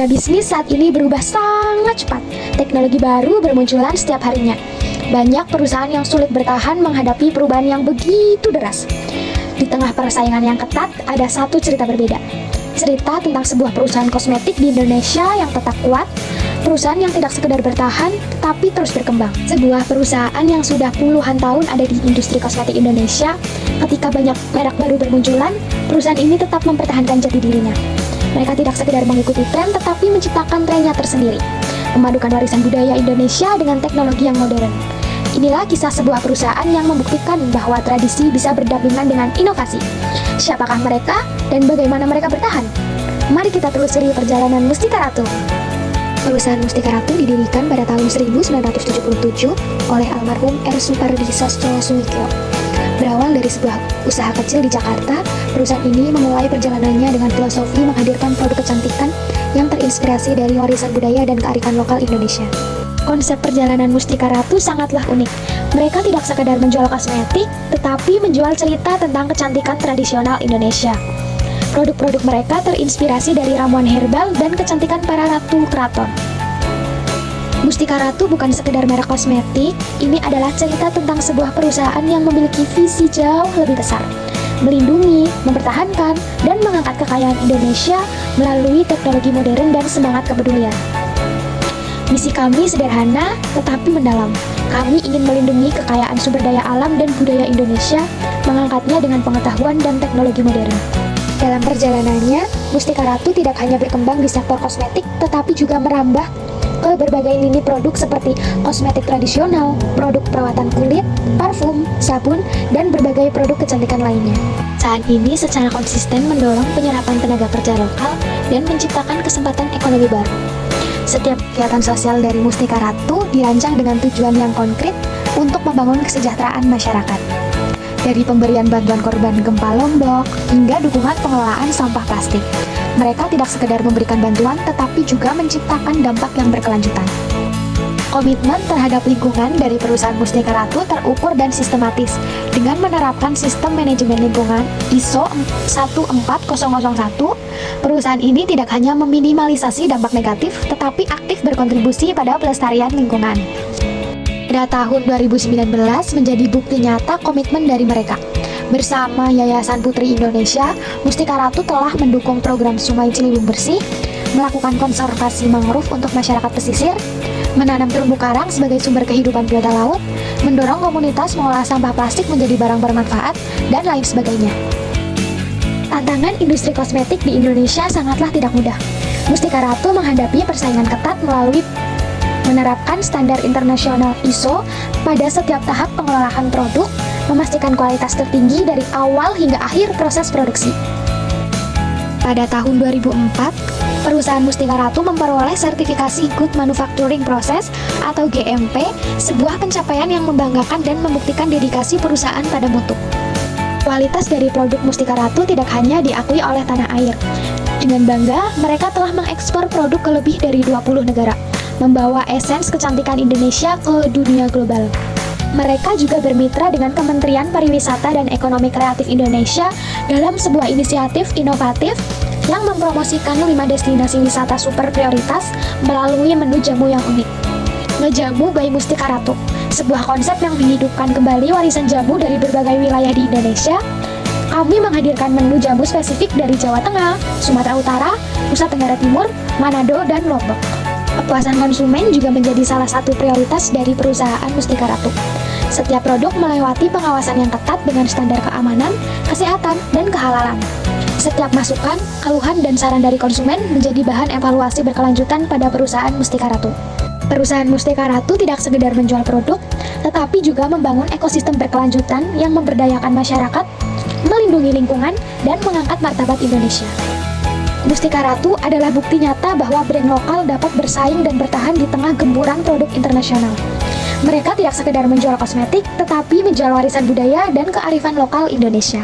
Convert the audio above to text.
Dunia bisnis saat ini berubah sangat cepat. Teknologi baru bermunculan setiap harinya. Banyak perusahaan yang sulit bertahan menghadapi perubahan yang begitu deras. Di tengah persaingan yang ketat, ada satu cerita berbeda. Cerita tentang sebuah perusahaan kosmetik di Indonesia yang tetap kuat, perusahaan yang tidak sekedar bertahan, tapi terus berkembang. Sebuah perusahaan yang sudah puluhan tahun ada di industri kosmetik Indonesia, ketika banyak merek baru bermunculan, perusahaan ini tetap mempertahankan jati dirinya. Mereka tidak sekedar mengikuti tren, tetapi menciptakan trennya tersendiri, memadukan warisan budaya Indonesia dengan teknologi yang modern. Inilah kisah sebuah perusahaan yang membuktikan bahwa tradisi bisa berdampingan dengan inovasi. Siapakah mereka dan bagaimana mereka bertahan? Mari kita telusuri perjalanan Mustika Ratu. Perusahaan Mustika Ratu didirikan pada tahun 1977 oleh almarhum R. Supardi Sastro Sumikyo. Berawal dari sebuah usaha kecil di Jakarta, perusahaan ini memulai perjalanannya dengan filosofi menghadirkan produk kecantikan yang terinspirasi dari warisan budaya dan kearifan lokal Indonesia. Konsep perjalanan Mustika Ratu sangatlah unik. Mereka tidak sekadar menjual kosmetik, tetapi menjual cerita tentang kecantikan tradisional Indonesia. Produk-produk mereka terinspirasi dari ramuan herbal dan kecantikan para ratu keraton. Mustika Ratu bukan sekedar merek kosmetik, ini adalah cerita tentang sebuah perusahaan yang memiliki visi jauh lebih besar, melindungi, mempertahankan, dan mengangkat kekayaan Indonesia melalui teknologi modern dan semangat kepedulian. Misi kami sederhana, tetapi mendalam. Kami ingin melindungi kekayaan sumber daya alam dan budaya Indonesia, mengangkatnya dengan pengetahuan dan teknologi modern. Dalam perjalanannya, Mustika Ratu tidak hanya berkembang di sektor kosmetik, tetapi juga merambah ke berbagai lini produk seperti kosmetik tradisional, produk perawatan kulit, parfum, sabun, dan berbagai produk kecantikan lainnya. Saat ini secara konsisten mendorong penyerapan tenaga kerja lokal dan menciptakan kesempatan ekonomi baru. Setiap kegiatan sosial dari Mustika Ratu dirancang dengan tujuan yang konkret untuk membangun kesejahteraan masyarakat. Dari pemberian bantuan korban gempa Lombok hingga dukungan pengelolaan sampah plastik. Mereka tidak sekedar memberikan bantuan, tetapi juga menciptakan dampak yang berkelanjutan. Komitmen terhadap lingkungan dari perusahaan Mustika Ratu terukur dan sistematis. Dengan menerapkan sistem manajemen lingkungan ISO 14001, perusahaan ini tidak hanya meminimalisasi dampak negatif, tetapi aktif berkontribusi pada pelestarian lingkungan. Pada tahun 2019 menjadi bukti nyata komitmen dari mereka. Bersama Yayasan Putri Indonesia, Mustika Ratu telah mendukung program Sungai Ciliwung Bersih, melakukan konservasi mangrove untuk masyarakat pesisir, menanam terumbu karang sebagai sumber kehidupan biota laut, mendorong komunitas mengolah sampah plastik menjadi barang bermanfaat, dan lain sebagainya. Tantangan industri kosmetik di Indonesia sangatlah tidak mudah. Mustika Ratu menghadapi persaingan ketat melalui menerapkan standar internasional ISO pada setiap tahap pengelolaan produk, memastikan kualitas tertinggi dari awal hingga akhir proses produksi. Pada tahun 2004, perusahaan Mustika Ratu memperoleh sertifikasi Good Manufacturing Process atau GMP, sebuah pencapaian yang membanggakan dan membuktikan dedikasi perusahaan pada mutu. Kualitas dari produk Mustika Ratu tidak hanya diakui oleh tanah air. Dengan bangga, mereka telah mengekspor produk ke lebih dari 20 negara, membawa esens kecantikan Indonesia ke dunia global. Mereka juga bermitra dengan Kementerian Pariwisata dan Ekonomi Kreatif Indonesia dalam sebuah inisiatif inovatif yang mempromosikan 5 destinasi wisata super prioritas melalui menu jamu yang unik. Ngejamu by Mustika Ratu, sebuah konsep yang menghidupkan kembali warisan jamu dari berbagai wilayah di Indonesia. Kami menghadirkan menu jamu spesifik dari Jawa Tengah, Sumatera Utara, Nusa Tenggara Timur, Manado, dan Lombok. Kepuasan konsumen juga menjadi salah satu prioritas dari perusahaan Mustika Ratu. Setiap produk melewati pengawasan yang ketat dengan standar keamanan, kesehatan, dan kehalalan. Setiap masukan, keluhan, dan saran dari konsumen menjadi bahan evaluasi berkelanjutan pada perusahaan Mustika Ratu. Perusahaan Mustika Ratu tidak sekedar menjual produk, tetapi juga membangun ekosistem berkelanjutan yang memberdayakan masyarakat, melindungi lingkungan, dan mengangkat martabat Indonesia. Mustika Ratu adalah bukti nyata bahwa brand lokal dapat bersaing dan bertahan di tengah gempuran produk internasional. Mereka tidak sekedar menjual kosmetik, tetapi menjual warisan budaya dan kearifan lokal Indonesia.